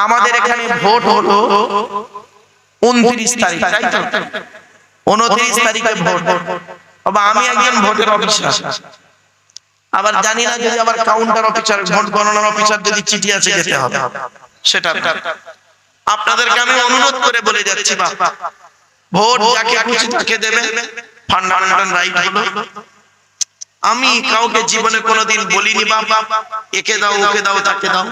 আমাদের এখানে ভোট হলো 29 তারিখ, তাই তো? 29 তারিখে ভোট। বাবা আমি একজন ভোটের অফিসার, আবার জানি না যদি আবার কাউন্টার অফিসার, ভোট গণনার অফিসার যদি চিঠি আছে যেতে হবে সেটা। আপনাদেরকে আমি অনুরোধ করে বলে যাচ্ছি, বাবা ভোট যাকে খুশি তাকে দেবে, ফান্ডামেন্টাল রাইট হলো। আমি কাউকে জীবনে কোনোদিন বলিনি বাবা একে দাও ওকে দাও তাকে দাও।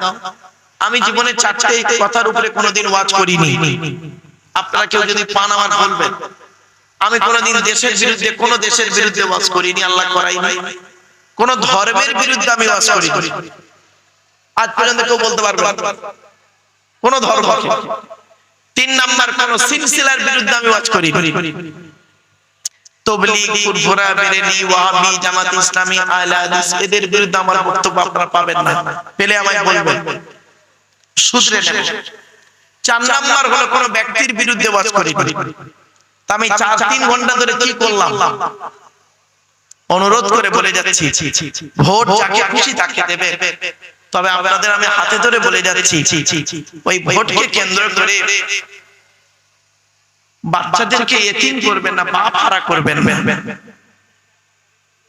আমি জীবনে চারটে কথার উপরে কোনোদিন ওয়াজ করিনি। আপনারা কেউ যদি পান আমার বলবেন। আমি কোনোদিন দেশের বিরুদ্ধে, কোন দেশের বিরুদ্ধে ওয়াজ করিনি, আল্লাহ করাই নাই। কোন ধর্মের বিরুদ্ধে আমি ওয়াজ করিনি, আজ পর্যন্ত কেউ বলতে পারবে না কোন ধর্ম। 3 নাম্বার, কোন সিলসিলার বিরুদ্ধে আমি ওয়াজ করিনি। তবলিগ, ফুরফুরা, বেরেলি, ওয়াহাবি, জামাত ইসলামী, আহলে হাদিস এদের বিরুদ্ধে আমার বক্তব্য আপনারা পাবেন না, পেলে আমায় বলবেন, শুধরে নেবেন। 4 নাম্বার হলো কোন ব্যক্তির বিরুদ্ধে ওয়াজ করিনি। তা আমি 4-3 ঘন্টা ধরে কি করলাম? অনুরোধ করে বলে যাচ্ছি, ভোট যাকে খুশি তাকে দেবে। তবে আপনাদের আমি হাতে ধরে বলে যাচ্ছি, ওই ভোটকে কেন্দ্র করে বাচ্চাদেরকে এতিম করবেন না, বাপ হারা করবেন না।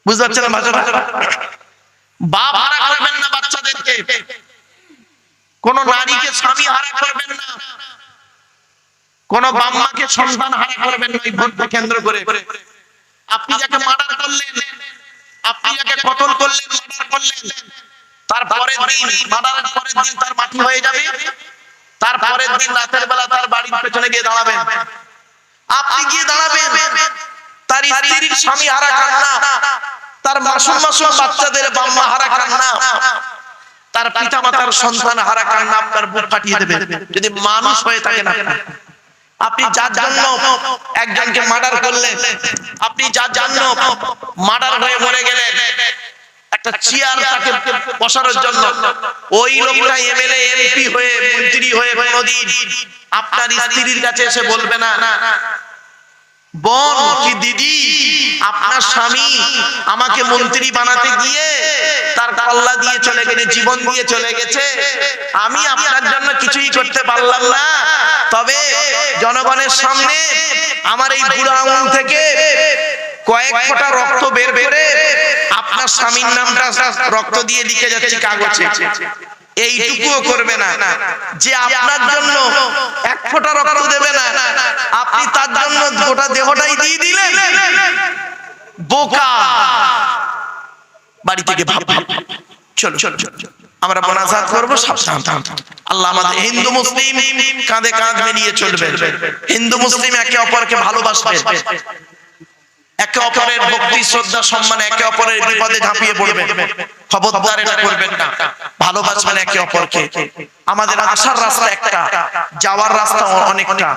বুঝতে পারছেন ভাষা? বাপ হারা করবেন না বাচ্চাদেরকে, কোন নারীকে স্বামী হারা করবেন না, কোন বাম্মাকে সন্তান হারা করবেন না। এই ভোটকে কেন্দ্র করে আপনি যাকে মার্ডার করলেন, আপনি যাকে কতল করলেন, মার্ডার করলেন, তার পরের দিন, মার্ডারের পরের দিন তার মাটি হয়ে যাবে, তার পরের দিন রাতের বেলা তার বাড়ির পেছনে গিয়ে দাঁড়াবেন। আপনি গিয়ে দাঁড়াবেন, তার স্ত্রীর স্বামী হারা কান্না, তার মাসুম মাসুম বাচ্চাদের বাম্মা হারা কান্না, তার পিতা মাতার সন্তান হারা কান্না আপনার বুক ফাটিয়ে দেবে যদি মানুষ হয়ে থাকে না। আপনি যার জন্য একজনকে মার্ডার করলেন, আপনি যার জন্য মার্ডার হয়ে মরে গেলেন, একটা চেয়ার তাকে বসানোর জন্য, ওই লোকটা এমএলএ এমপি হয়ে মন্ত্রী হয়ে কোনদিন আপনার স্ত্রীর কাছে এসে বলবে না, বোন কি দিদি আপনার স্বামী আমাকে মন্ত্রী বানাতে গিয়ে তার কল্লা দিয়ে চলে গেছে, জীবন দিয়ে চলে গেছে, আমি আপনার জন্য কিছুই করতে পারলাম না, তবে জনগণের সামনে আমার এই বুড়ো আঙুল থেকে কয়েক ফোঁটা রক্ত বের করে আপনার স্বামীর নামটা রক্ত দিয়ে লিখে যাচ্ছে কাগজে, এইটুকুও করবে না। যে আপনার জন্য এক ফোঁটা রক্ত দেবে না, আপনি তার জন্য গোটা দেহটাই দিয়ে দিলেন, বোকা। বাড়ি থেকে ভাব, চলো আমরা মোনাজাত করব, সাবধান। আল্লাহ আমাদের হিন্দু মুসলিম কাঁধে কাঁধ মিলিয়ে চলবে, হিন্দু মুসলিম একে অপরকে ভালোবাসবে, একে অপরের ভক্তি শ্রদ্ধা সম্মানে একে অপরের বিপদে ঝাঁপিয়ে পড়বে। খবরদার এটা করবেন না, ভালোবাসবেন একে অপরকে। আমাদের আসার রাস্তা একটা, যাওয়ার রাস্তা অনেকটা।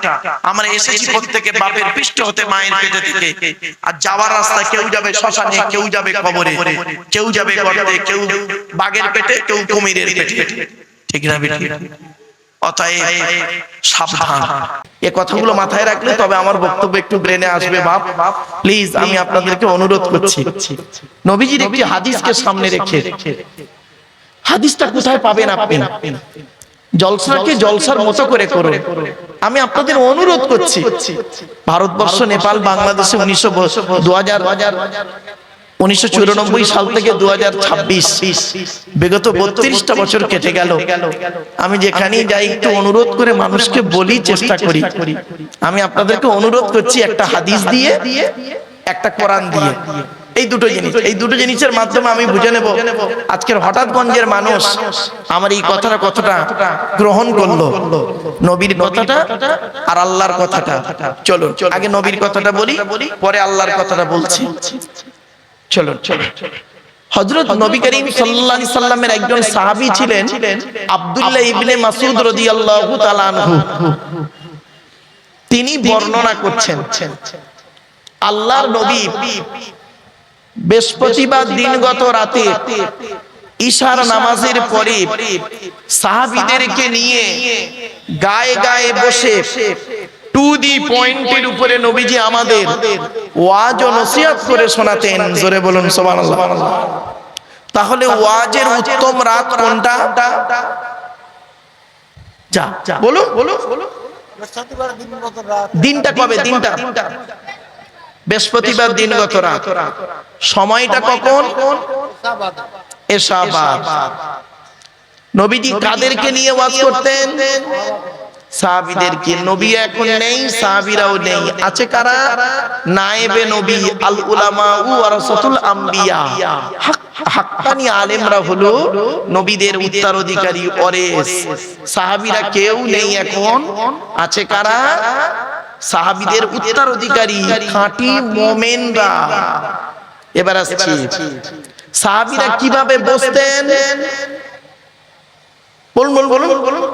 আমরা এসেছি প্রত্যেকে বাপের পৃষ্ঠ হতে, মায়ের পেটে থেকে, আর যাওয়ার রাস্তা কেউ যাবে শ্মশানে, কেউ যাবে কবরে, কেউ যাবে গর্তে, কেউ বাঘের পেটে, কেউ কুমিরের পেটে, ঠিক না? অতএব সাবধান। এই কথাগুলো মাথায় রাখলে তবে আমার বক্তব্য একটু ব্রেনে আসবে। বাপ প্লিজ আমি আপনাদেরকে অনুরোধ করছি, নবীজির একটি হাদিসকে সামনে রেখে, হাদিসটা কোথায় পাবেন আপনি? জলসাকে জলসার মতো করে করুন। আমি আপনাদের অনুরোধ করছি, ভারতবর্ষ, নেপাল, বাংলাদেশে 1994 সাল থেকে 2026 বিগত 32টা বছর কেটে গেল। আমি যেখানেই যাই একটু অনুরোধ করে মানুষকে বলি, চেষ্টা করি। আমি আপনাদেরকে অনুরোধ করছি একটা হাদিস দিয়ে, একটা কোরআন দিয়ে, এই দুটো জিনিসের মাধ্যমে আমি বুঝে নেব আজকের হঠাৎগঞ্জের মানুষ আমার এই কথাটা কতটা গ্রহণ করলো, নবীর কথাটা আর আল্লাহর কথাটা। চলুন আগে নবীর কথাটা বলি, পরে আল্লাহর কথাটা বলছি। চলুন। হযরত নবী করিম সাল্লাল্লাহু আলাইহি সাল্লামের একজন সাহাবী ছিলেন আব্দুল্লাহ ইবনে মাসউদ রাদিয়াল্লাহু তাআলা আনহু। তিনি বর্ণনা করছেন, আল্লাহর নবী বৃহস্পতিবার দিনগত রাতে ঈশার নামাজের পরে সাহাবীদেরকে নিয়ে গায়ে গায়ে বসে টু দি পয়েন্টের উপরে নবীজি আমাদের ওয়াজ ও নসিহত করে শোনাতেন। জোরে বলুন সুবহানাল্লাহ। তাহলে ওয়াজের উত্তম রাত কোনটা? যা বলো বলো দিনটা কবে? দিনটা বৃহস্পতিবার দিনগত রাত। সময়টা কখন? এশাবাদ। নবীজি কাদেরকে নিয়ে ওয়াজ করতেন? সাহাবীদেরকে। নবী এখন নেই, সাহাবীরাও নেই, আছে কারা? নায়েবে নবী, আল উলামা ওয়ারাসাতুল আম্বিয়া, হাক্কানি আলেমরা হলো নবীদের উত্তরাধিকারী ওয়ারিস। সাহাবীরা কেউ নেই এখন, আছে কারা? সাহাবীদের উত্তরাধিকারী খাঁটি মুমিনরা। এবার আসছি সাহাবীরা কিভাবে বসতেন। বলুন বলুন বলুন।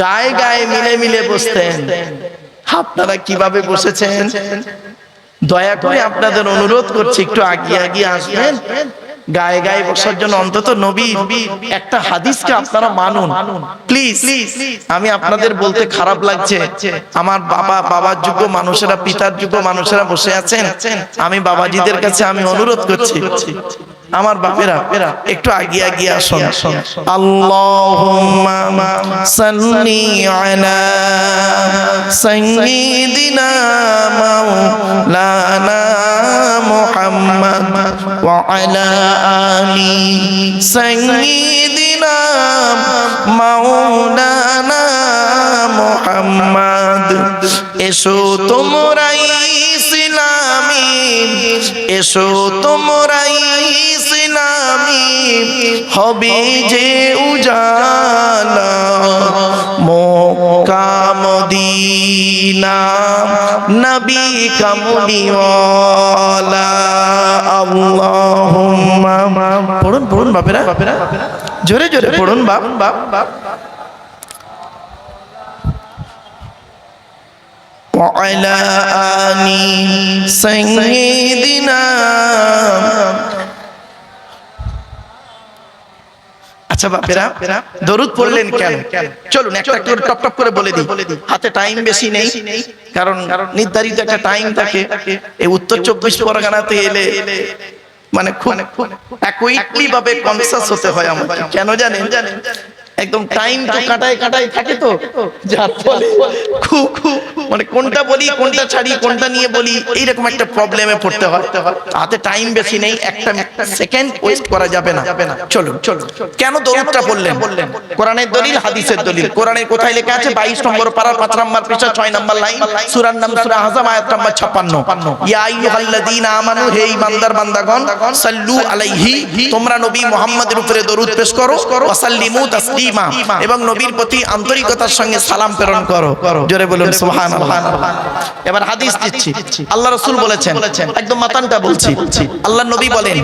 গায়ে গায়ে মিলে মিলে বসতেন। আপনারা কিভাবে বসেছেন? দয়া করে আপনাদের অনুরোধ করছি একটু আগিয়ে আগিয়ে আসবেন। গায়ে গায়ে বসার জন্য অন্তত নবীর একটা হাদিসকে আপনারা মানুন প্লিজ। আমি আপনাদের বলতে খারাপ লাগছে, আমার বাবার যোগ্য মানুষেরা, পিতার যোগ্য মানুষেরা বসে আছেন। আমি বাবাজিদের কাছে আমি অনুরোধ করছি, আমার বাপেরা একটু আগিয়ে আগিয়ে আসুন। আল্লাহুম্মা সাল্লি আলা সাইয়্যিদিনা মাওলানা মুহাম্মদ ওয়া আলা আলি সাইয়্যিদিনা মাওলানা মুহাম্মদ। এসো তোমরা ইসলামী, এসো তোমরা ইসলামী, হবে যে উজালা মক্কা মদিনা নবী কামলিওয়ালা। আল্লাহুম্মা পড়ুন পড়ুন বাপেরা, জোরে জোরে পড়ুন বাপ বাপ বাপ। وعلى آل سيدنا। আচ্ছা বাপেরা দরুদ পড়লেন কেন? চলুন একটা করে টপ টপ করে বলে দিই, হাতে টাইম বেশি নেই, কারণ নির্ধারিত একটা টাইম থাকে। এই উত্তর 24 পরগনাতে এলে মানে খুব অ্যাকুইটলি ভাবে কনসাস হতে হয় আমাকে। কেন জানেন? একদম টাইম তো কাটায় কাটায় থাকে, তো যার ফলে খুব মানে কোনটা বলি কোনটা ছাড়ি কোনটা নিয়ে বলি এইরকম একটা প্রবলেমে পড়তে হয়। হাতে টাইম বেশি নেই, একটা সেকেন্ড ওয়েস্ট করা যাবে না। চলুন চলুন। কেন দরুদটা বললেন? কোরআনের দলিল, হাদিসের দলিল। কোরআনের কোথায় লেখা আছে? 22 নম্বর পারা 5 নম্বর পৃষ্ঠা 6 নম্বর লাইন, সূরার নাম সূরা আহজাব আয়াত নম্বর 56। ইয়া আইয়ুহাল্লাযীনা আমানু, হে ঈমানদার বান্দাগণ, সাল্লু আলাইহি, তোমরা নবী মুহাম্মদের উপরে দরুদ পেশ করো, ওয়া সাল্লিমু তাসলিমা, এবং নবীর প্রতি আন্তরিকতার সঙ্গে সালাম প্রেরণ করো। জোরে বলুন সুবহানাল্লাহ। এবার হাদিস দিচ্ছি, আল্লাহ রাসূল বলেছেন, একদম মাতানটা বলছি। আল্লাহর নবী বলেন,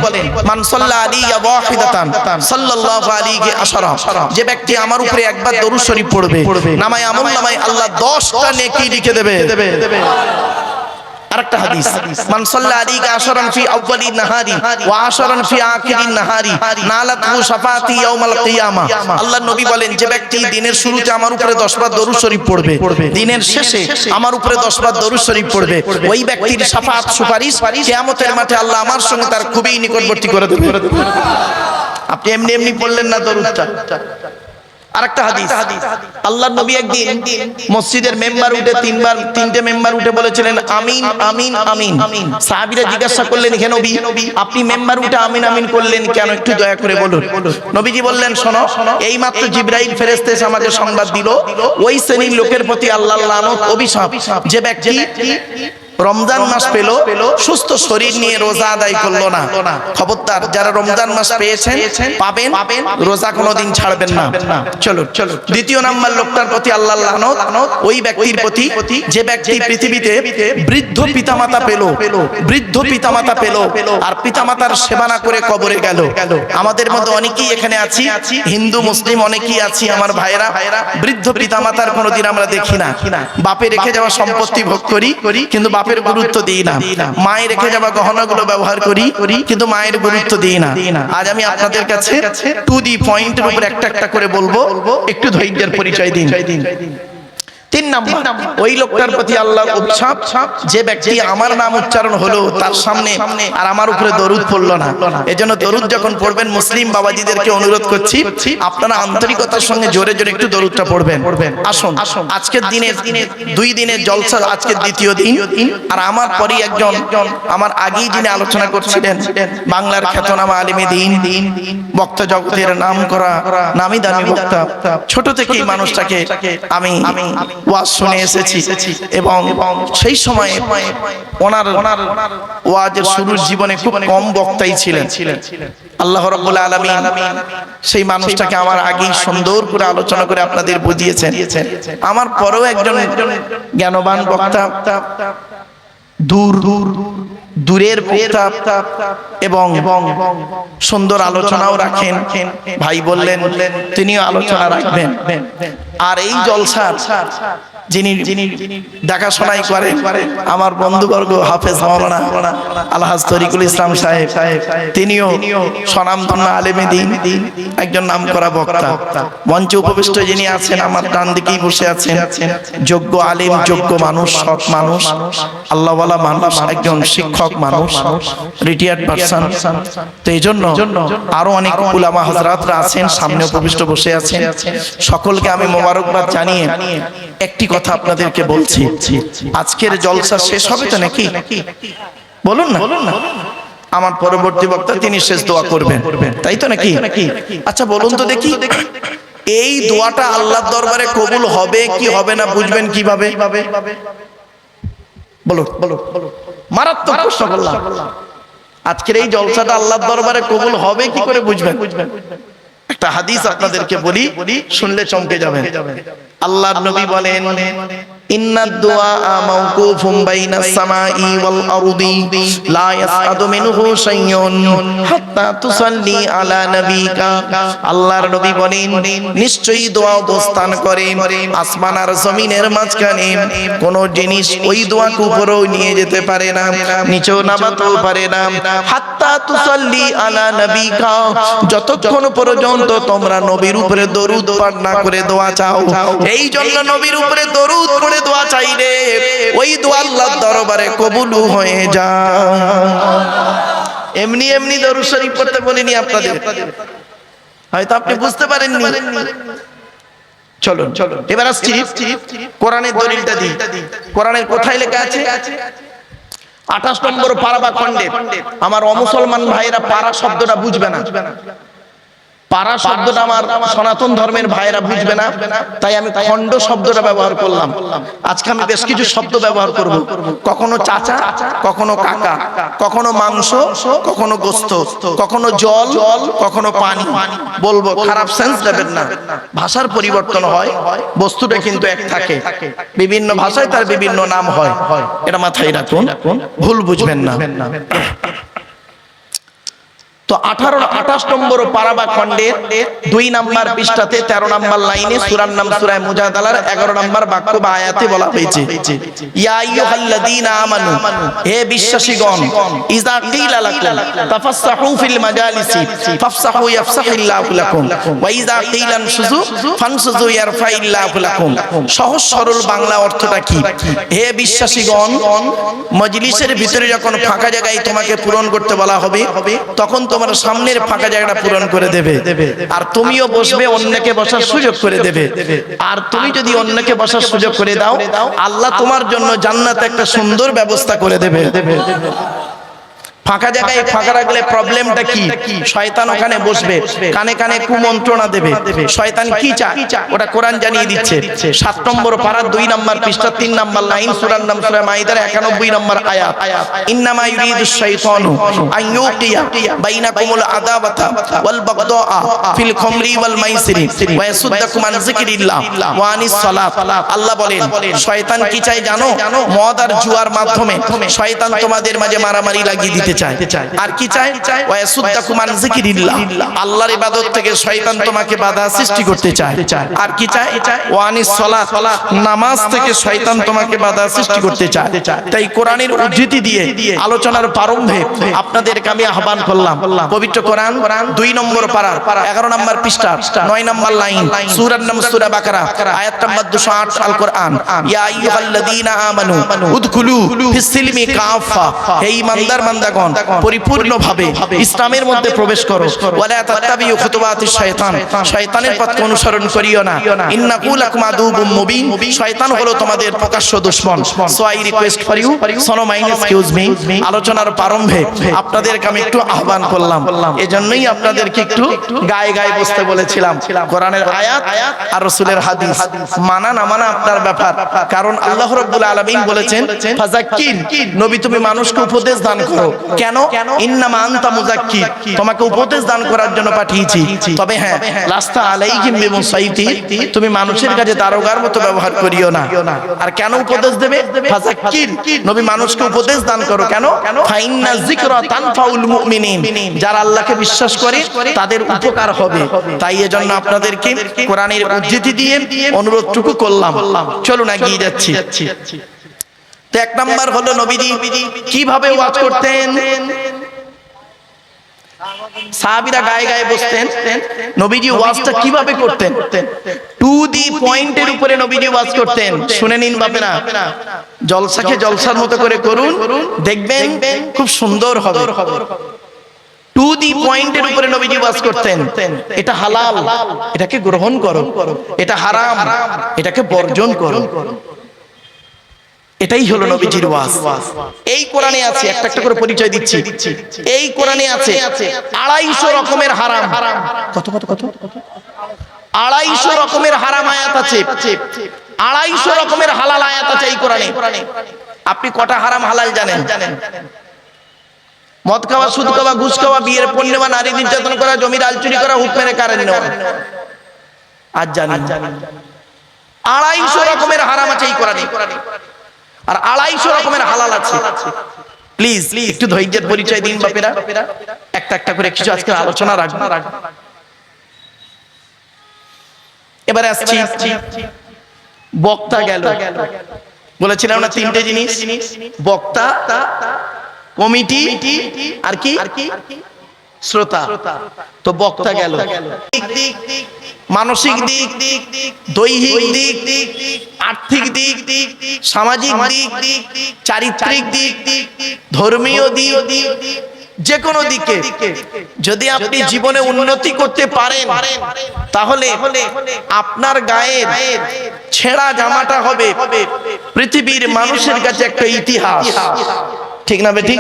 মান সাল্লা আলাইয়া ওয়াহিদাতান সাল্লাল্লাহু আলাইহি আশরা, যে ব্যক্তি আমার উপরে একবার দরুদ শরীফ পড়বে, নামায়ে আমলনামায়ে আল্লাহ 10টা নেকি লিখে দেবে। আরেকটা হাদিস, মান সাল্লা আলাইকা আশরান ফি আউয়ালিন নাহারি ওয়া আশরান ফি আখিরিন নাহারি নালাতহু শাফাতি ইয়াউমাল কিয়ামা। আল্লাহর নবী বলেন, যে ব্যক্তি দিনের শুরুতে আমার উপরে 10 বার দরুদ শরীফ পড়বে, দিনের শেষে আমার উপরে 10 বার দরুদ শরীফ পড়বে, ওই ব্যক্তির শাফাত সুপারিশ কিয়ামতের মাঠে আল্লাহ আমার সঙ্গে তার খুবই নিকটবর্তী করে দেবে। আপনি এমনি এমনি পড়লেন না দরুদটা। আরেকটা হাদিস, আল্লাহর নবী একদিন মসজিদের মেম্বার উঠে তিনটে মেম্বার উঠে বলেছিলেন আমিন আমিন আমিন। সাহাবীরা জিজ্ঞাসা করলেন, হে নবী, আপনি মেম্বার উঠে আমিন আমিন করলেন কেন? একটু দয়া করে বলুন। নবীজি বললেন, শোনো, এই মাত্র জিবরাইল ফেরেশতা এসে আমাকে সংবাদ দিল, ওই শ্রেণীর লোকের প্রতি আল্লাহর লানত, অভিশাপ, যে ব্যক্তি রমজান মাস পেল, সুস্থ শরীর নিয়ে রোজা আদায় করলো না। খবরদার, যারা রমজান মাস পেয়েছেন পাবেন, রোজা কোনোদিন ছাড়বেন না। চলো চলো। দ্বিতীয় নাম্বার লোকটার প্রতি আল্লাহর লানত, ওই ব্যক্তির প্রতি যে ব্যক্তি পৃথিবীতে বৃদ্ধ পিতামাতা পেল, বৃদ্ধ পিতামাতা পেল আর পিতামাতার সেবা না করে কবরে গেল। আমাদের মধ্যে অনেকেই এখানে আছি, হিন্দু মুসলিম অনেকেই আছি আমার ভাইরা, বৃদ্ধ পিতামাতার কোনোদিন আমরা দেখি না। বাপে রেখে যাওয়া সম্পত্তি ভোগ করি, কিন্তু বাপের গুরুত্ব দিই না। মায়ের রেখে যাওয়া গহনাগুলো ব্যবহার করি, কিন্তু মায়ের গুরুত্ব দিই না। আজ আমি আপনাদের কাছে টু দি পয়েন্টের উপর একটা একটা করে বলবো, একটু ধৈর্যের পরিচয় দিন। তিন নাম্বার, ওই লোকটার প্রতি আল্লাহর অভিশাপ, যে ব্যক্তি আমার নাম উচ্চারণ হলো তার সামনে আর আমার উপরে দরুদ পড়লো না। এজন্য দরুদ যখন পড়বেন মুসলিম বাবাজিদেরকে অনুরোধ করছি, আপনারা আন্তরিকতার সঙ্গে জোরে জোরে একটু দরুদটা পড়বেন। আসুন, আজকের দিনে 2 দিনের জলসা, আজকের দ্বিতীয় দিন। আর আমার পরই একজন, আমার আগেই যিনি আলোচনা করছিলেন, বাংলার খ্যাতনামা আলেমে দ্বীন, বক্তা জগতের নাম করা নামি দামি বক্তা, ছোট থেকেই মানুষটাকে আমি ওয়াজ শুনে এসেছি এবং সেই সময় ওনার ওয়াজের শুরুর জীবনে খুব কম বক্তাই ছিলেন। আল্লাহ রাব্বুল আলামিন সেই মানুষটাকে আমার আগেই সুন্দর করে আলোচনা করে আপনাদের বুঝিয়েছেন। আমার পরেও একজন জ্ঞানবান বক্তা, দূরের বক্তা এবং সুন্দর আলোচনাও রাখেন, ভাই বললেন তিনিও আলোচনা রাখবেন। আর এই জলসার যিনি দেখাশোনাই করেন আমার বন্ধুবর্গ হাফেজ মাওলানা আলহাজ তরিকুল ইসলাম সাহেব, তিনিও স্বনামধন্য আলেমে দ্বীন, একজন নামকরা বক্তা। মঞ্চে উপবিষ্ট যিনি আছেন আমার ডান দিকেই বসে আছেন, যোগ্য আলেম, যোগ্য মানুষ, সৎ মানুষ, আল্লাহওয়ালা মানুষ, একজন শিক্ষক মানুষ, রিটায়ার্ড পারসন। তো এই জন্য আরো অনেক উলামা হযরতরা আছেন, সামনে উপবিষ্ট বসে আছেন। সকলকে আমি মোবারকবাদ জানিয়ে একটি কথা আপনাদেরকে বলছি, আজকের জলসা শেষ হবে তো নাকি? বলুন না। আমার পরবর্তী বক্তা তিনি শেষ দোয়া করবেন, তাই তো নাকি? আচ্ছা বলুন তো দেখি, এই দোয়াটা আল্লাহর দরবারে কবুল হবে কি হবে না বুঝবেন কিভাবে? বলো বলো, মারাত্মক প্রশ্ন করলাম। আজকের এই জলসাটা আল্লাহর দরবারে কবুল হবে কি করে বুঝবেন? একটা হাদিস আপনাদেরকে বলি, শুনলে চমকে যাবেন। আল্লাহর নবী বলেন, ইন্নাদ দুআ মাওকুফুম বাইনাস সামাই ওয়াল আরদি লা ইয়াসআদু মিনহু শাইউন হাত্তা তুসাল্লি আলা নবিকা। আল্লাহর নবী বলেন, নিশ্চয়ই দোয়া অবস্থান করে আসমান আর জমিনের মাঝখানে কোন জিনিস ওই দোয়াকে উপরেও নিয়ে যেতে পারে না, নিচেও নামাতেও পারে না, হাত্তা তুসাল্লি আলা নবিকা, যতক্ষণ পর্যন্ত তোমরা নবীর উপরে দরুদ পাঠ না করে দোয়া চাও। এই জন্য নবীর উপরে দরুদ পড়ে দোয়া চাইলে ওই দোয়া আল্লাহর দরবারে কবুল হয়ে যায়। এমনি এমনি দরুদ শরীফ পড়তে বলিনি আপনাদের, হয়তো আপনি বুঝতে পারেননি। চলুন এবার আসছি কোরআনের দলিলটা দিই। কোরআনের কোথায় লেখা আছে? 28 নম্বর পারা বা খণ্ডে। আমার অমুসলমান ভাইরা পারা শব্দটা বুঝবে না, পারা শব্দটা আমার সনাতন ধর্মের ভাইরা বুঝবে না, তাই আমি খণ্ড শব্দটা ব্যবহার করলাম। আজকে আমি বেশ কিছু শব্দ ব্যবহার করব, কখনো চাচা, কখনো কাকা, কখনো মাংস, কখনো গোস্ত, কখনো জল, কখনো পানি বলবো। খারাপ সেন্স নেবেন না, ভাষার পরিবর্তন হয়, বস্তুটা কিন্তু এক থাকে। বিভিন্ন ভাষায় তার বিভিন্ন নাম হয়, এটা মাথায় রাখুন, ভুল বুঝবেন না। তো 28 নম্বর পারা বা খণ্ডের 2 নম্বর পৃষ্ঠাতে 13 নম্বর লাইনে সূরার নাম সূরা মুজাদালার 11 নম্বর বাক্য বা আয়াতে বলা হয়েছে, ইয়া আইয়ুহাল্লাযীনা আমানু, হে বিশ্বাসীগণ, ইযা কিলা লাকুম তাফাসসাহু ফিল মাজালিসি ফাফসাহু ইয়াফসাহিল্লাহু লাকুম ওয়া ইযা কিলা আনশুযু ফানশুযু ইয়ারফাইল্লাহু লাকুম। সহজ সরল বাংলা অর্থটা কি? হে বিশ্বাসীগণ, মজলিসের ভিতরে যখন ফাঁকা জায়গায় তোমাকে পূরণ করতে বলা হবে, তখন তোমার সামনের ফাঁকা জায়গাটা পূরণ করে দেবে, আর তুমিও বসবে, অন্যকে বসার সুযোগ করে দেবে। আর তুমি যদি অন্যকে বসার সুযোগ করে দাও, আল্লাহ তোমার জন্য জান্নাতে একটা সুন্দর ব্যবস্থা করে দেবে। ফাঁকা জায়গায় ফাঁকা রাখলে প্রবলেমটা কি? শয়তান ওখানে বসবে, কানে কানে কুমন্ত্রণা দেবে। শয়তান কি চায় ওটা কোরআন জানিয়ে দিচ্ছে। 7 নম্বর পারা 2 নম্বর পৃষ্ঠা 3 নম্বর লাইন, সূরার নাম সূরা মাইদার 91 নম্বর আয়াত, ইন্নামা ইউরিদুশ শাইতানু আন ইউকিয়া বাইনাকুমুল আদাওয়াতা ওয়াল বাগদাআ ফিল খামরি ওয়াল মাইসিরি ওয়া ইয়াসুদ্দাকুম আন যিকরিল্লাহ ওয়া আনিস সালাত। আল্লাহ বলেন, শয়তান কি চায় জানো? মদ আর জুয়ার মাধ্যমে শয়তান তোমাদের মাঝে মারামারি লাগিয়ে দিতে চায়। আর কি চায়? ওয়া ইয়াসুদ্দাকুম আন যিকরিল্লাহ, আল্লাহর ইবাদত থেকে শয়তান তোমাকে বাধা সৃষ্টি করতে চায়। আর কি চায়? ওয়া আনিস সালাত, নামাজ থেকে শয়তান তোমাকে বাধা সৃষ্টি করতে চায়। তাই কোরআনের উদ্ধৃতি দিয়ে আলোচনার প্রারম্ভে আপনাদেরকে আমি আহ্বান করলাম, পবিত্র কোরআন 2 নম্বর পারা 11 নম্বর পৃষ্ঠা 9 নম্বর লাইন, সূরার নাম সূরা বাকারা, আয়াত নম্বর 208 আল কোরআন। ইয়া আইয়ুহাল্লাযীনা আমানু উদখুলু ফিস সিলমি কাফা, হে ঈমানদার বান্দাগণ পরিপূর্ণভাবে ইসলামের মধ্যে প্রবেশ করো। ওয়ালা তাত্তাবিউ খুতুওয়াতিশ শয়তান, শয়তানের পথকে অনুসরণ করিও না। ইন্নাহু লাকুম আদুউম মুবিন, শয়তান হলো তোমাদের প্রকাশ্য দুশমন। So I request for you, সোনো মাইন্ড এক্সকিউজ মি, আলোচনার প্রারম্ভে আপনাদেরকে আমি একটু আহ্বান করলাম, এজন্যই আপনাদেরকে একটু গায়ে গায়ে বসতে বলেছিলাম। কোরআনের আয়াত আর রাসূলের হাদিস মানা না মানা আপনার ব্যাপার, কারণ আল্লাহ রাব্বুল আলামিন বলেছেন ফাযাক্কির, নবী তুমি মানুষকে উপদেশ দান করো। কেন? ইন্নামা আনতা মুযাক্কির, তোমাকে উপদেশ দান করার জন্য পাঠিয়েছি। তবে হ্যাঁ, লাস্তা আলাইহিম বিমুসাইতির, তুমি মানুষের কাছে দারোগার মতো ব্যবহার করিও না। আর কেন উপদেশ দেবে? ফাযাক্কির, নবী মানুষকে উপদেশ দান করো। কেন? ফাইন্না যিকরা তানফাউল মুমিনিন, যারা আল্লাহকে বিশ্বাস করে তাদের উপকার হবে। তাই এজন্য আপনাদেরকে কোরআনের উদ্ধৃতি দিয়ে অনুরোধটুকু করলাম। চলুন এগিয়ে যাচ্ছি। তো 1 নাম্বার হলো নবীজি কিভাবে ওয়াজ করতেন। সাহাবীরা গায়ে গায়ে বসতেন, নবীজি ওয়াজটা কিভাবে করতেন? টু দি পয়েন্টের উপরে নবীজি ওয়াজ করতেন। শুনে নিন বাপেরা, জলসাকে জলসার মতো করে করুন, দেখবেন খুব সুন্দর হবে। টু দি পয়েন্টের উপরে নবীজি ওয়াজ করতেন। এটা হালাল, এটাকে গ্রহণ করো। এটা হারাম, এটাকে বর্জন করো। এটাই হলো নবীজির ওয়াজ। এই কোরআনে আছে, একটা একটা করে পরিচয় দিচ্ছি। এই কোরআনে আছে 250 রকমের হারাম। কত কত কত 250 রকমের হারাম আয়াত আছে, 250 রকমের হালাল আয়াত আছে এই কোরআনে। আপনি কটা হারাম হালাল জানেন? মদ খাওয়া, সুদ খাওয়া, ঘুষ খাওয়া, বিয়ের পণ নেওয়া, নারী নির্যাতন করা, জমির আল চুরি করা, হুক মেরে কারেন্ট নেওয়া, আজ জানেন। 250 রকমের হারাম আছে এই কোরআনে, আর 250 রকমের হালাল আছে। প্লিজ একটু ধৈর্যের পরিচয় দিন বাপেরা, একটা একটা করে কিছু আজকে আলোচনা রাখবো। এবারে আসছি, বক্তা গেল, বলেছিলাম না 3টে জিনিস, বক্তা, কমিটি আর কি শ্রোতা। তো বক্তা গেল, মানসিক দিক, দৈহিক দিক, আর্থিক দিক, সামাজিক দিক, চারিত্রিক দিক, ধর্মীয় দিক, যে কোনো দিকে যদি আপনি জীবনে উন্নতি করতে পারেন, তাহলে আপনার গায়ের ছেঁড়া জামাটা হবে পৃথিবীর মানুষের কাছে একটা ইতিহাস। ঠিক না বেঠিক?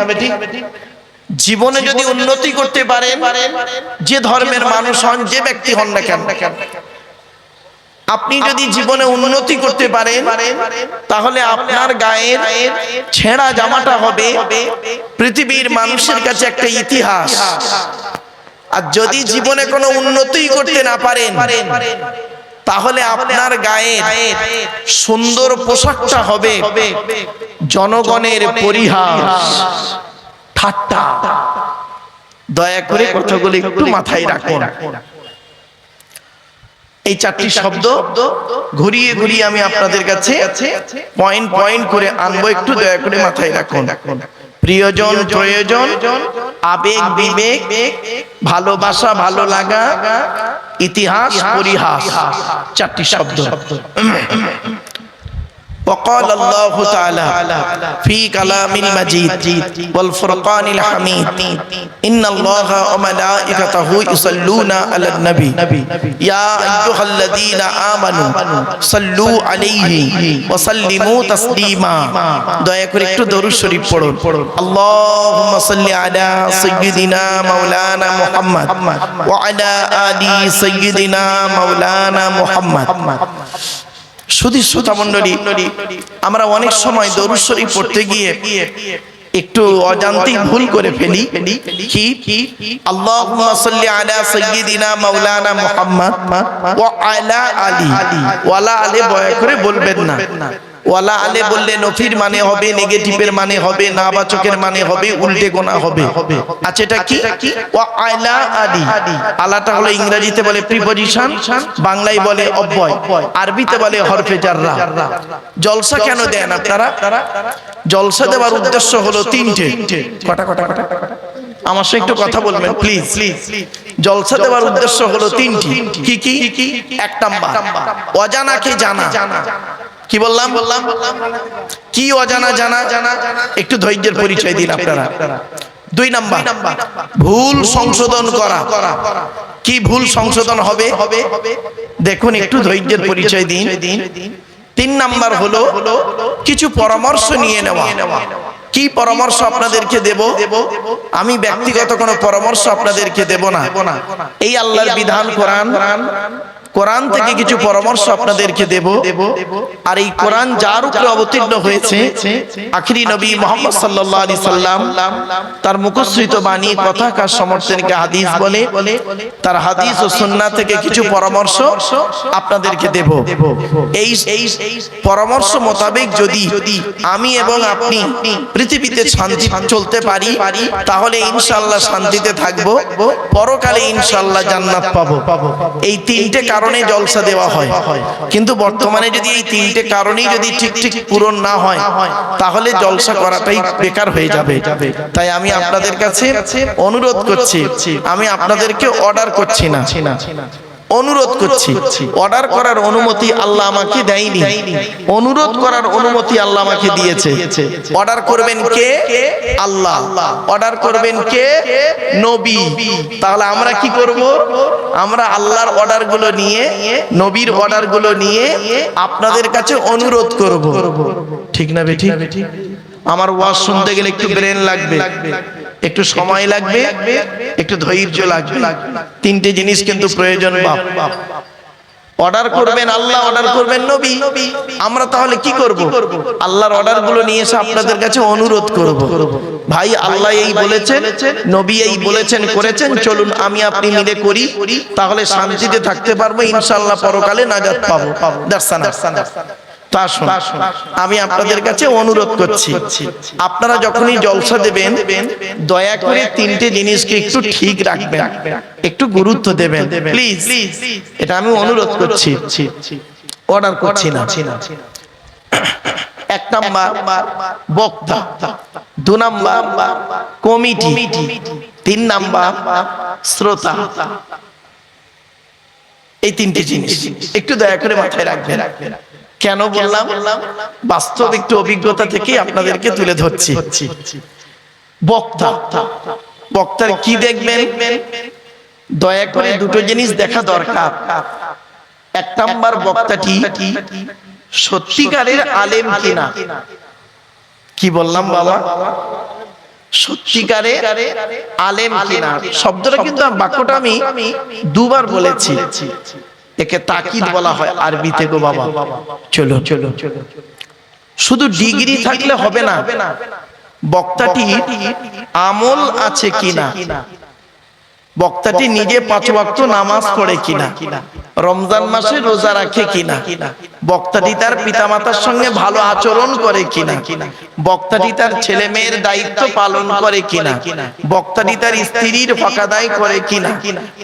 জীবনে যদি উন্নতি করতে পারেন, যে ধর্মের মানুষ হন, যে ব্যক্তি হন না কেন, আপনি যদি জীবনে উন্নতি করতে পারেন, তাহলে আপনার গায়ের ছেঁড়া জামাটা হবে পৃথিবীর মানুষের কাছে একটা ইতিহাস। আর যদি জীবনে কোনো উন্নতি করতে না পারেন, তাহলে আপনার গায়ের সুন্দর পোশাকটা হবে জনগণের পরিহাস, ঠাট্টা। দয়া করে কথাগুলো একটু মাথায় রাখুন। এই 4টি শব্দ ঘুরিয়ে ঘুরিয়ে আমি আপনাদের কাছে পয়েন্ট পয়েন্ট করে আনবো, একটু দয়া করে মাথায় রাখুন। প্রিয়জন, প্রয়োজন, আবেগ, বিবেক, ভালোবাসা, ভালো লাগা, ইতিহাস, পরিহাস, 4টি শব্দ। وقال الله تعالى في كلام المجيد والفرقان الحميد إن الله وملائكته يصلون على النبي يا أيها الذين آمنوا صلوا عليه وسلموا تسليما। দয়া করে একটু দরুদ শরীফ পড়ুন। اللهم صل على سيدنا مولانا محمد وعلى آل سيدنا مولانا محمد। শুধু শ্রোতা মণ্ডলী, আমরা অনেক সময় দরুদ শরীফ পড়তে গিয়ে একটু অজান্তেই ভুল করে ফেলি। কি? আল্লাহুম্মা সাল্লি আলা সাইয়্যিদিনা মাওলানা মুহাম্মদ ওয়া আলা আলি, ওয়ালা আলি দয়া করে বলবেন না। ওয়ালা আলে বললে নফির মানে হবে, নেগেটিভের মানে হবে, নাবাচকের মানে হবে, উল্টে গোনা হবে। আচ্ছা এটা কি? ওয়া আলা আদি, আলাটা হলো ইংরেজিতে বলে প্রিপজিশন, বাংলায় বলে অব্যয়, আরবিতে বলে হরফে জাররা। জলসা কেন দেন আপনারা? জলসা দেওয়ার উদ্দেশ্য হলো তিনটে। কটা কটা কটা আমার সাথে একটু কথা বলবেন প্লিজ। জলসা দেওয়ার উদ্দেশ্য হলো তিনটি। কি কি? এক নাম্বার অজানাকে জানা। কি বললাম? কি অজানা জানা? একটু ধৈর্যের পরিচয় দিন আপনারা। দুই নাম্বার ভুল সংশোধন করা। কি ভুল সংশোধন হবে? দেখুন একটু ধৈর্যের পরিচয় দিন। তিন নাম্বার হলো কিছু পরামর্শ নিয়ে নেওয়া। কি পরামর্শ আপনাদেরকে দেব? আমি ব্যক্তিগত কোনো পরামর্শ আপনাদেরকে দেব না। এই আল্লাহর বিধান কোরআন থেকে কিছু পরামর্শ আপনাদেরকে দেব। আর এই কোরআন যার উপরে অবতীর্ণ হয়েছে, আখিরি নবী মুহাম্মদ সাল্লাল্লাহু আলাইহি সাল্লাম, তার মুখশ্রিত বাণী কথাকার সমর্থনকে হাদিস বলে। তার হাদিস ও সুন্নাহ থেকে কিছু পরামর্শ আপনাদেরকে দেব। এই পরামর্শ মোতাবেক যদি আমি এবং আপনি পৃথিবীতে শান্তি চলতে পারি, তাহলে ইনশাআল্লাহ শান্তিতে থাকবো, পরকালে ইনশাআল্লাহ জান্নাত পাবো। এই তিনটে কারণে জলসা দেওয়া হয়। কিন্তু বর্তমানে যদি এই তিনটে কারণেই যদি ঠিক পূরণ না হয়, তাহলে জলসা করাটাই বেকার হয়ে যাবে। তাই আমি আপনাদের কাছে অনুরোধ করছি, আমি আপনাদেরকে অর্ডার করছি না, অনুরোধ করছি। অর্ডার করার অনুমতি আল্লাহ আমাকে দেয়নি, অনুরোধ করার অনুমতি আল্লাহ আমাকে দিয়েছে। অর্ডার করবেন কে? আল্লাহ। অর্ডার করবেন কে? নবী। তাহলে আমরা কি করব? আমরা আল্লাহর অর্ডারগুলো নিয়ে, নবীর অর্ডারগুলো নিয়ে আপনাদের কাছে অনুরোধ করব। ঠিক না বেঠিক? আমার ওয়াজ শুনতে গেলে একটু ব্রেন লাগবে, একটু সময় লাগবে, একটু ধৈর্য লাগবে। তিনটে জিনিস কিন্তু প্রয়োজন। বাপ অর্ডার করবেন আল্লাহ, অর্ডার করবেন নবী। আমরা তাহলে কি করব? আল্লাহর অর্ডারগুলো নিয়ে এসে আপনাদের কাছে অনুরোধ করব, ভাই আল্লাহ এই বলেছেন, নবী এই বলেছেন, করেছেন, চলুন আমি আপনি মিলে করি, তাহলে শান্তিতে থাকতে পারবো, ইনশাআল্লাহ পরকালে নাজাত পাবো। আমি আপনাদের কাছে অনুরোধ করছি, আপনারা যখনই জলসা দেবেন, দয়া করে তিনটে জিনিসকে একটু ঠিক রাখবেন, একটু গুরুত্ব দেবেন প্লিজ। এটা আমি অনুরোধ করছি, অর্ডার করছি না। এক নাম্বার বক্তা, দু নাম্বার কমিটি, তিন নাম্বার শ্রোতা। এই তিনটে জিনিস একটু দয়া করে মাথায় রাখবেন। কেন বললাম? বাস্তব একটু অভিজ্ঞতা থেকে আপনাদেরকে তুলে ধরছি। বক্তার কি দেখবেন? দয়া করে দুটো জিনিস দেখা দরকার। এক নাম্বার, বক্তাটি সত্যিকারের আলেম কিনা। কি বললাম বাবা? সত্যিকারের আলেম কিনা। শব্দটা কিন্তু, বাক্যটা আমি দুবার বলেছি। একে তাকিদ বলা হয় আরবিতে গো বাবা। চলো শুধু ডিগ্রি থাকলে হবে না, বক্তাটি আমল আছে কিনা, বক্তাটি নিজে 5 ওয়াক্ত নামাজ পড়ে কিনা, রমজান মাসে রোজা রাখে কিনা, বক্তাটি তার পিতামাতার সঙ্গে ভালো আচরণ করে কিনা, বক্তাটি তার ছেলে মেয়ের দায়িত্ব পালন করে কিনা, বক্তাটি তার স্ত্রীর হক আদায় করে কিনা,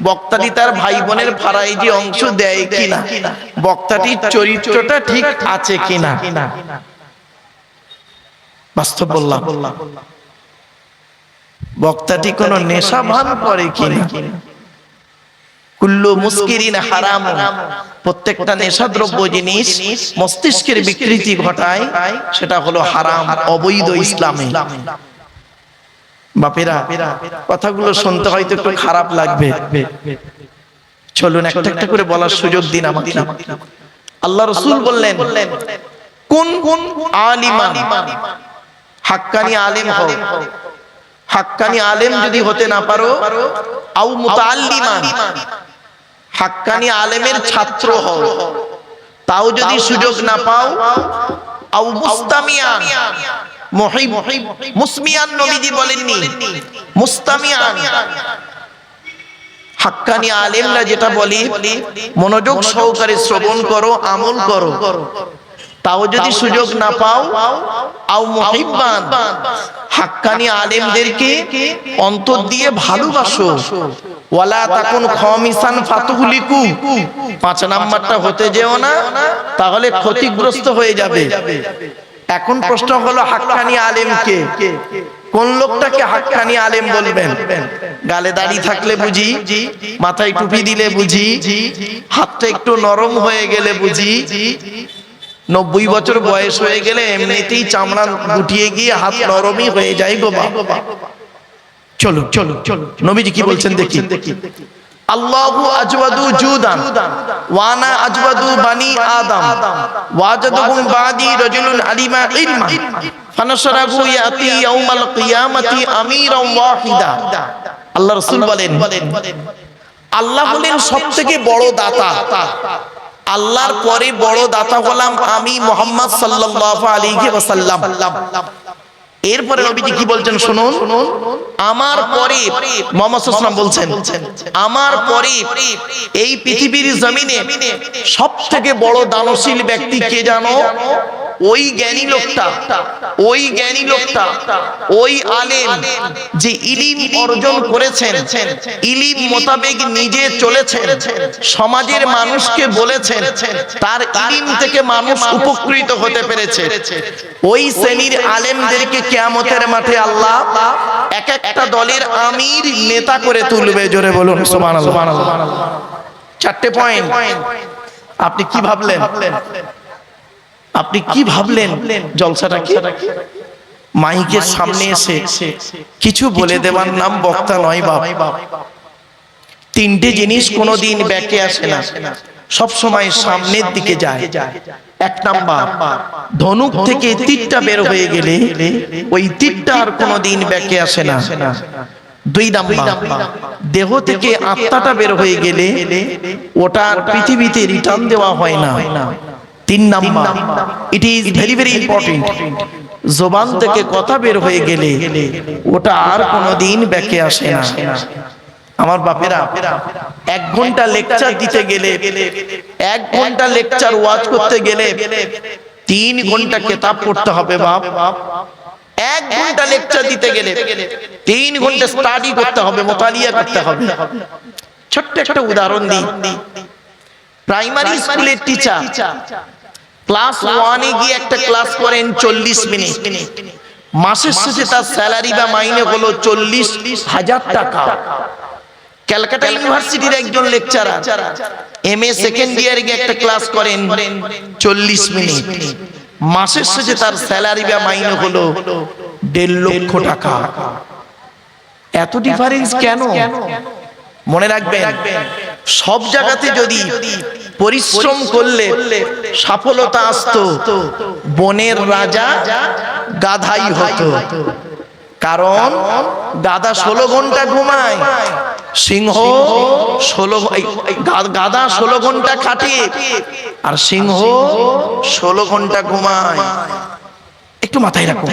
বক্তাটি তার ভাই বোনের ফারাইজি অংশ দেয় কিনা, বক্তাটির চরিত্রটা ঠিক আছে কিনা। বাস্তব বললাম। বক্তাটি কোন নেশা ভান করে কিনা। কুল্লু মুস্কিরিন হারাম, প্রত্যেকটা নেশাদ্রব্য জিনিস মস্তিষ্কের বিকৃতি ঘটায়, সেটা হলো হারাম, অবৈধ ইসলামে। বাপেরা, কথাগুলো শুনতে হয়তো একটু খারাপ লাগবে, চলুন একটা একটা করে বলার সুযোগ দিন আমাকে। আল্লাহ রাসূল বললেন, কোন কোন আলিমান, হাক্কানি আলেম হও। হাক্কানি আলেম যদি হতে না পারো, আও মুতাআল্লিমান, হাক্কানি আলেমের ছাত্র হও। তাও যদি সুযোগ না পাও, আও মুস্তামিয়ান, মুহিব মুসমিয়ান নবীজি বলেননি, মুস্তামিয়ান। হাক্কানি আলেমরা যেটা বলি, মনোযোগ সহকারে শ্রবণ করো, আমল করো। তাও যদি সুযোগ না পাও, আও মুহিব্বান, হাক্কানি আলেমদেরকে অন্তর দিয়ে ভালোবাসো, ওয়ালা তাকুন খামিসান ফাতুহলিকু, 5 নাম্বারটা হতে যেও না, তাহলে ক্ষতিগ্রস্ত হয়ে যাবে। এখন প্রশ্ন হলো হাক্কানি আলেমকে, কোন লোকটাকে হাক্কানি আলেম বলবেন? গালে দাড়ি থাকলে বুঝি, মাথায় টুপি দিলে বুঝি, হাতটা একটু নরম হয়ে গেলে বুঝি, 90 বছর বয়স হয়ে গেলে এমনিতেই চামড়া গুটিয়ে গিয়ে হাত নরমই হয়ে যায় গো বাবা। চলো চলো চলো, নবীজি কি বলছেন দেখি। আল্লাহু আজওয়াদু জুদান ওয়া আনা আজওয়াদু বানি আদম ওয়াজাদুহুম বাদি রাজুলুন আলিমা ইলমা ফানাশরাহু ইয়াতি ইয়াউমাল কিয়ামাতি আমিরান ওয়াহিদা। আল্লাহ রাসূল বলেন, আল্লাহ হলেন সবথেকে বড় দাতা, আল্লাহর পরে বড় দাতা হলাম আমি মুহাম্মদ সাল্লাল্লাহু আলাইহি ওয়াসাল্লাম। এরপরে নবীজি কি বলছেন শুনুন, আমার পরে মুহাম্মদ সাল্লাল্লাহু আলাইহি ওয়াসাল্লাম বলছেন, আমার পরে এই পৃথিবীর জমিনে সবথেকে বড় দানশীল ব্যক্তি কে জানো? ওই জ্ঞানী লোকটা, ওই জ্ঞানী লোকটা, ওই আলেম যে ইলম অর্জন করেছেন, ইলম মোতাবেক নিজে চলেছেন, সমাজের মানুষকে বলেছেন, তার ইলম থেকে মানুষ উপকৃত হতে পেরেছে। ওই শ্রেণীর আলেমদেরকে কিয়ামতের মাঠে আল্লাহ এক একটা দলের আমির নেতা করে তুলবে। জোরে বলুন সুবহানাল্লাহ। 4টে পয়েন্ট। আপনি কি ভাবলেন? আপনি কি ভাবলেন জলসাটা কি? মাইকের সামনে এসে কিছু বলে দেওয়ার নাম বক্তা নয় বাপ। 3টে জিনিস কোনোদিন ব্যাকে আসে না, সব সময় সামনের দিকে যায়। 1 নাম্বার, ধনুক থেকে তীরটা বের হয়ে গেলে ওই তীরটা আর কোনোদিন ব্যাকে আসে না। 2 নাম্বার, দেহ থেকে আত্মাটা বের হয়ে গেলে ওটা আর পৃথিবীতে রিটার্ন দেওয়া হয় না। 3 number, it is very very important, জবান থেকে কথা বের হয়ে গেলে ওটা আর কোনোদিন ব্যাকে আসে না। আমার বাপেরা, 1 ঘন্টা লেকচার দিতে গেলে, 1 ঘন্টা লেকচার ওয়াজ করতে গেলে 3 ঘন্টা কিতাব পড়তে হবে বাপ। 1 ঘন্টা লেকচার দিতে গেলে 3 ঘন্টা স্টাডি করতে হবে, মুতালিয়া করতে হবে। ছোট্ট একটা উদাহরণ দিই। প্রাইমারি স্কুলের টিচার ক্লাস 1-এ গিয়ে একটা ক্লাস করেন 40 মিনিট, মাসের শেষে তার স্যালারি বা মাইনে হলো 40,000 টাকা। ক্যালকাটা ইউনিভার্সিটির একজন লেকচারার এমএ সেকেন্ড ইয়ারে গিয়ে একটা ক্লাস করেন 40 মিনিট, মাসের শেষে তার স্যালারি বা মাইনে হলো 1.5 লক্ষ টাকা। এত ডিফারেন্স কেন? মনে রাখবেন, সব জায়গাতে যদি পরিশ্রম করলে সফলতা আসতো, বনের রাজা গাধাই হতো। কারণ গাধা 16 ঘন্টা ঘুমায়, সিংহ গাধা 16 ঘন্টা খাটে আর সিংহ 16 ঘন্টা ঘুমায়। একটু মাথায় রাখুন।